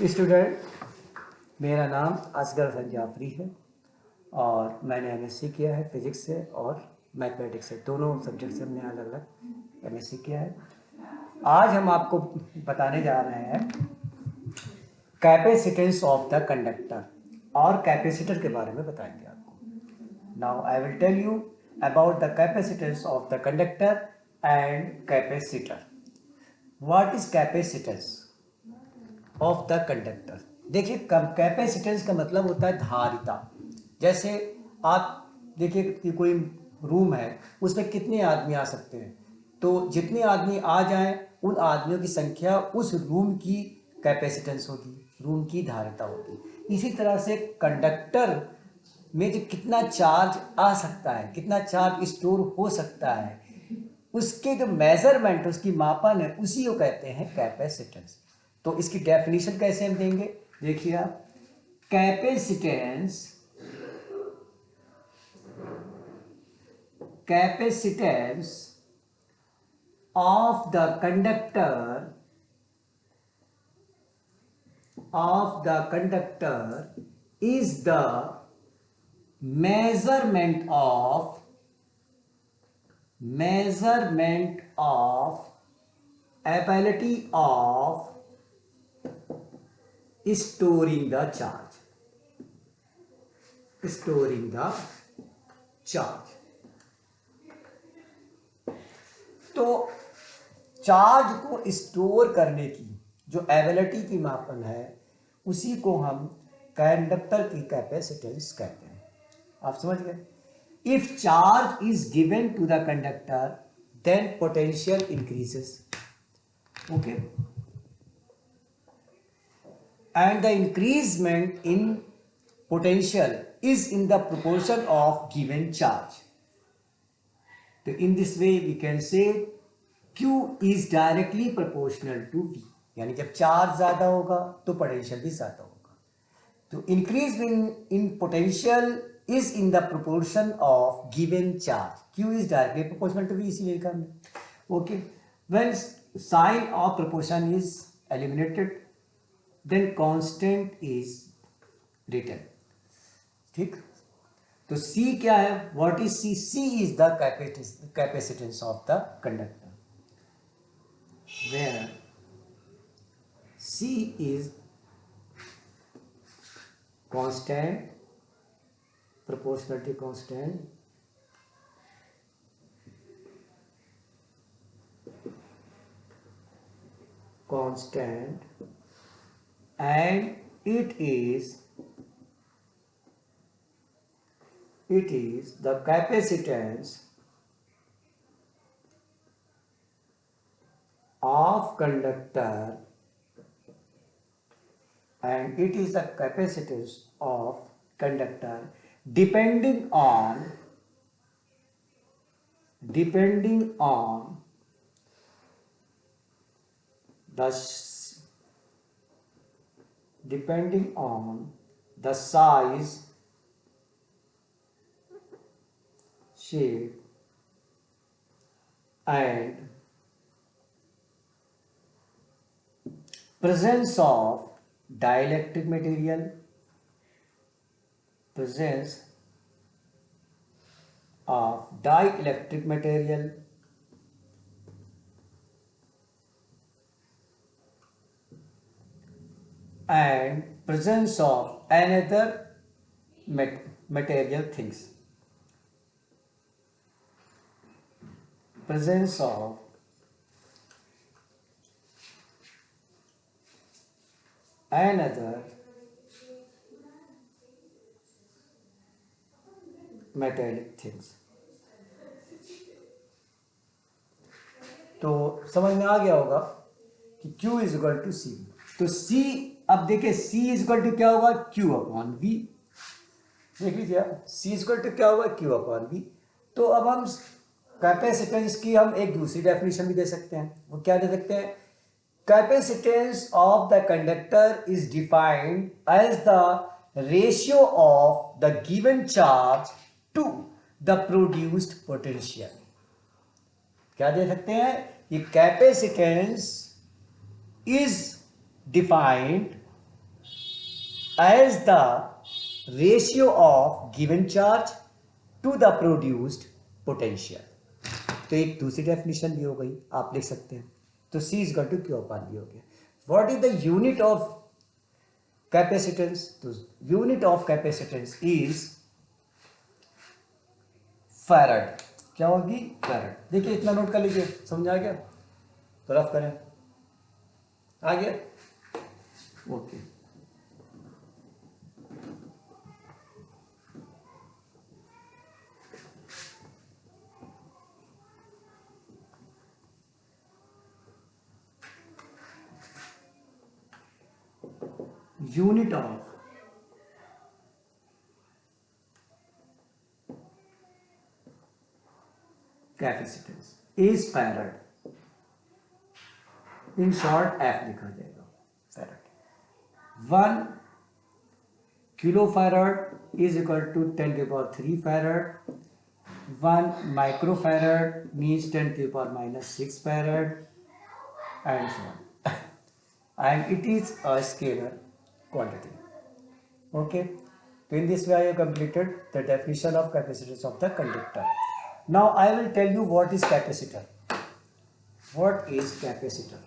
Student, मेरा नाम असगर हसन जाफरी है और मैंने एमएससी किया है फिज़िक्स से और मैथमेटिक्स से, दोनों सब्जेक्ट से हमने अलग अलग एमएससी किया है। आज हम आपको बताने जा रहे हैं कैपेसिटेंस ऑफ द कंडक्टर और कैपेसिटर के बारे में बताएंगे आपको। Now I will tell you about the capacitance of the conductor and capacitor. What is capacitance of the conductor? देखिए, कैपेसिटेंस का मतलब होता है धारिता। जैसे आप देखिए कि कोई रूम है, उसमें कितने आदमी आ सकते हैं, तो जितने आदमी आ जाएं उन आदमियों की संख्या उस रूम की कैपेसिटेंस होगी, रूम की धारिता होगी। इसी तरह से कंडक्टर में जो कितना चार्ज आ सकता है, कितना चार्ज स्टोर हो सकता है, उसके जो मेजरमेंट, उसकी मापन है, उसी को कहते हैं कैपेसिटेंस। तो इसकी डेफिनेशन कैसे हम देंगे? देखिए आप, capacitance capacitance of the conductor is the measurement of ability of storing the charge, तो चार्ज को स्टोर करने की जो एबिलिटी की मापन है, उसी को हम कंडक्टर की कैपेसिटेंस कहते हैं। आप समझ गए? If charge is given to the conductor then potential increases, okay, and the increasement in potential is in the proportion of given charge. So in this way we can say Q is directly proportional to V, यानी जब charge ज़्यादा होगा तो potential भी ज़्यादा होगा। तो increase in potential is in the proportion of given charge. Q is directly proportional to V, इसीलिए लिखा हमने। Okay, when sign of proportion is eliminated then constant is written। ठीक, तो C क्या है? What is C? C is the capacitance of the conductor, where C is constant, proportionality constant, and it is the capacitance of conductor, and it is the capacitance of conductor depending on the size, shape and presence of dielectric material, and presence of another material things, presence of another metallic things। तो समझ में आ गया होगा कि Q is equal to सी। तो C, अब देखिए C is equal to क्या होगा? Q upon V। देख लीजिए, C इज इक्वल टू क्या होगा? Q upon V। तो अब हम कैपेसिटेंस की हम एक दूसरी डेफिनेशन भी दे सकते हैं। वो क्या दे सकते हैं? Capacitance of the conductor is defined as the ratio of the given charge to the produced potential. क्या दे सकते हैं? ये capacitance is defined as the ratio of given charge to the produced potential. तो एक दूसरी डेफिनेशन भी हो गई, आप लिख सकते हैं. तो C is equal to Q upon V हो गया. What is the unit of capacitance? तो unit of capacitance is farad. क्या होगी? फैरड. देखिए इतना नोट कर लीजिए, समझ आ गया? तो रफ करें. आ गया? Okay. Unit of capacitance is farad. In short F लिखा जाएगा. Farad. 1 kilo farad is equal to 10⁻³ farad. 1 micro farad means 10⁻⁻6 farad and so on. And it is a scalar quantity. Okay. So in this way I have completed the definition of capacitance of the conductor. Now I will tell you what is capacitor. What is capacitor?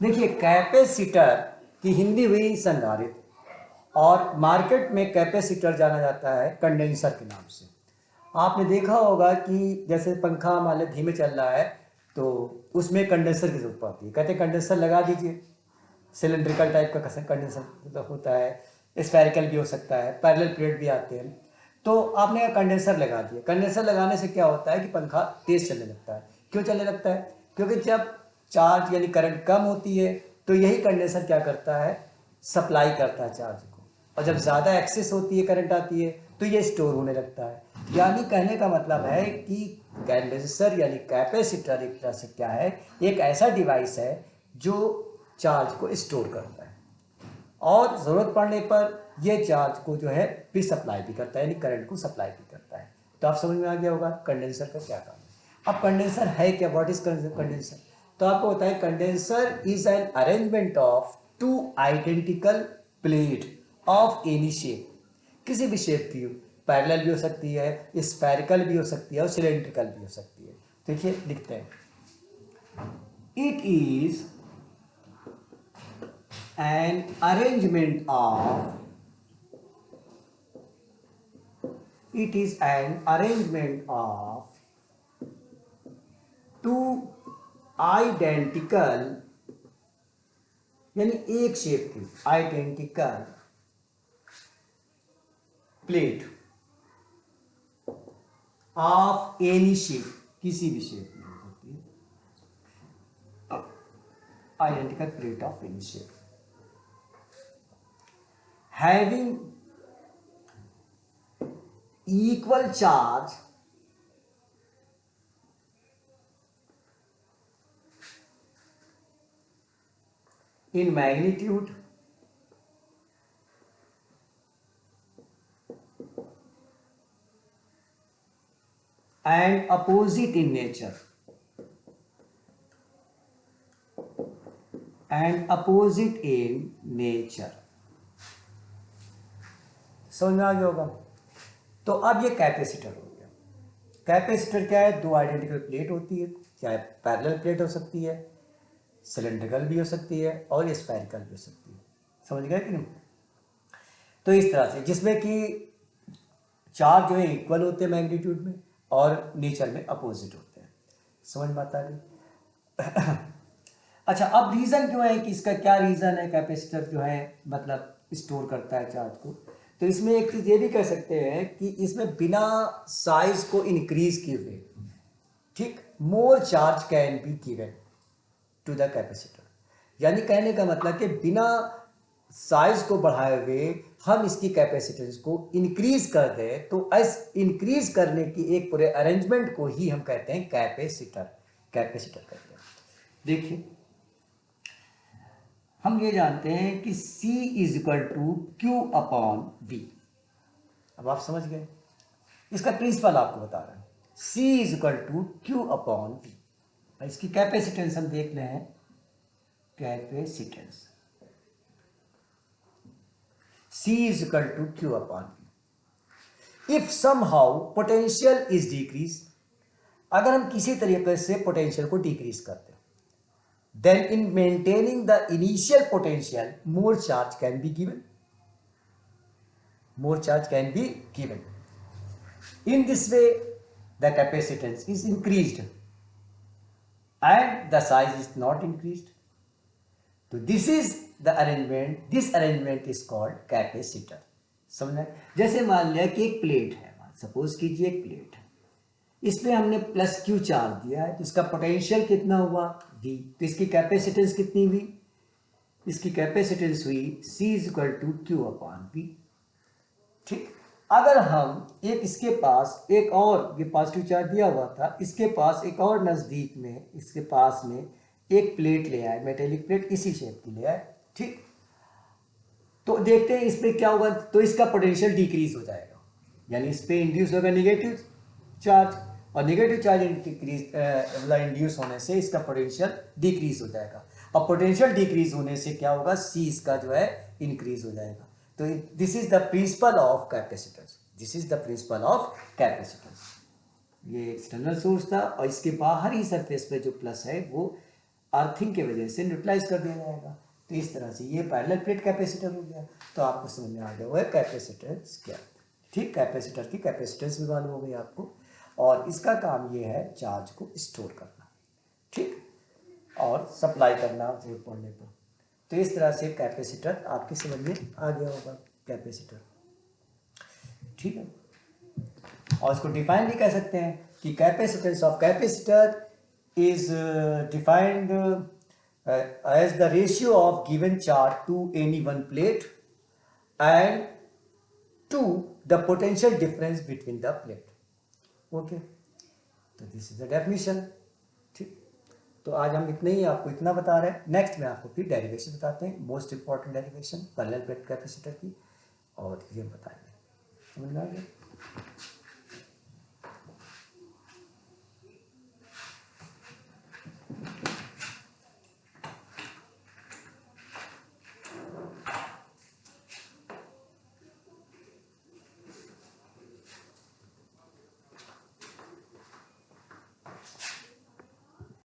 देखिए capacitor की हिंदी हुई संधारित्र, और market में capacitor जाना जाता है condenser के नाम से. आपने देखा होगा कि जैसे पंखा मान लीजिए धीमे चल रहा है तो उसमें कंडेंसर की जरूरत पड़ती है. कहते हैं कंडेंसर लगा दीजिए. सिलेंड्रिकल टाइप का कंडेंसर होता है, स्फेरिकल भी हो सकता है, पैरेलल प्लेट भी आते हैं. तो आपने कंडेंसर लगा दिया. कंडेंसर लगाने से क्या होता है कि पंखा तेज चलने लगता है. क्यों चलने लगता है? क्योंकि जब चार्ज यानी करंट कम होती है तो यही कंडेंसर क्या करता है? सप्लाई करता है चार्ज को. और जब ज़्यादा एक्सेस होती है, करंट आती है, तो ये स्टोर होने लगता है. यानी कहने का मतलब है कि कंडेंसर यानी कैपेसिटर एक तरह से क्या है? एक ऐसा डिवाइस है जो चार्ज को स्टोर करता है और ज़रूरत पड़ने पर ये चार्ज को जो है भी सप्लाई भी करता है, यानी करंट को सप्लाई भी करता है. तो आप समझ में आ गया होगा कंडेंसर का क्या काम है. अब कंडेंसर है क्या? What is condenser? तो आपको होता है condenser is an arrangement of 2 identical plate of any shape. किसी भी शेप की हो, पैरेलल भी हो सकती है, स्फेरिकल भी हो सकती है और सिलेंड्रिकल भी हो सकती है. देखिए लिखते हैं. It is an arrangement of two identical यानी एक शेप की identical plate of any shape, किसी भी शेप में हो सकती है. Identical plate of any shape having equal charge in magnitude and opposite in nature समझ में आ गया होगा. तो अब ये कैपेसिटर हो गया. कैपेसिटर क्या है? 2 आइडेंटिकल प्लेट होती है, चाहे पैरेलल प्लेट हो सकती है, सिलेंड्रिकल भी हो सकती है और स्फेरिकल भी हो सकती है. समझ गए कि नहीं? तो इस तरह से जिसमें कि चार्ज जो है इक्वल होते हैं मैग्नीट्यूड में और नेचर में अपोजिट होते हैं. समझ में आता है? अच्छा, अब रीज़न क्यों है कि इसका क्या रीज़न है कैपेसिटर जो है मतलब स्टोर करता है चार्ज को? तो इसमें एक चीज़ ये भी कह सकते हैं कि इसमें बिना साइज को इंक्रीज किए हुए, ठीक, more charge can be given to the capacitor. यानी कहने का मतलब कि बिना साइज को बढ़ाए हुए हम इसकी कैपेसिटेंस को इंक्रीज कर दें, तो इस इंक्रीज करने की एक पूरे अरेंजमेंट को ही हम कहते हैं कैपेसिटर. कैपेसिटर कहते हैं. देखिए हम ये जानते हैं कि C is equal to Q upon V. अब आप समझ गए, इसका प्रिंसिपल आपको बता रहा है, C is equal to Q upon V. इसकी कैपेसिटेंस हम देख रहे हैं, capacitance C is equal to Q upon V. If somehow potential is decreased, अगर हम किसी तरीके से पोटेंशियल को डिक्रीज करते हैं, then in maintaining the initial potential, more charge can be given. More charge can be given. In this way, the capacitance is increased and the size is not increased. तो this is the arrangement, this arrangement is called capacitor. समझना? जैसे मान लिया कि एक plate है, suppose कीजिए एक प्लेट है, इसमें हमने प्लस क्यू चार्ज दिया है, तो इसका पोटेंशियल कितना हुआ वी, तो इसकी कैपेसिटेंस कितनी हुई, इसकी कैपेसिटेंस हुई C is equal to Q upon V. ठीक, अगर हम एक इसके पास एक और, ये पॉजिटिव चार्ज दिया हुआ था, इसके पास एक और नज़दीक में, इसके पास में एक प्लेट ले आए, मेटेलिक प्लेट इसी शेप की ले आए, ठीक, तो देखते हैं इस पे क्या होगा, तो इसका पोटेंशियल डिक्रीज हो जाएगा, यानी इस पे इंड्यूस होगा नेगेटिव चार्ज, और नेगेटिव चार्ज इंड्यूस होने से इसका पोटेंशियल डिक्रीज हो जाएगा, और पोटेंशियल डिक्रीज होने से क्या होगा, सी इसका जो है इंक्रीज हो जाएगा। तो this is the principle of capacitance, this is the principle of capacitance. ये एक्सटर्नल सोर्स था, और इसके बाहरी सरफेस पे जो प्लस है वो अर्थिंग की वजह से न्यूट्रलाइज कर दिया जाएगा। तो इस तरह से ये पैरेलल प्लेट कैपेसिटर हो गया। तो आपको समझ में आ गया वो है कैपेसिटेंस क्या। ठीक, कैपेसिटर की कैपेसिटेंस भी मालूम हो गई आपको, और इसका काम ये है चार्ज को स्टोर करना, ठीक, और सप्लाई करना जरूरत पड़ने पर। तो इस तरह से कैपेसिटर आपकी समझ में आ गया होगा, कैपेसिटर, ठीक है। और इसको डिफाइन भी कह सकते हैं कि capacitance of capacitor is defined as the ratio of given charge to any one plate and to the potential difference between the plate. Okay, तो this is the definition. ठीक, तो आज हम इतने ही आपको इतना बता रहे हैं। नेक्स्ट में आपको फिर डेरिवेशन बताते हैं, most important derivation parallel plate capacitor की, और ये बताएंगे। समझ में आ गया?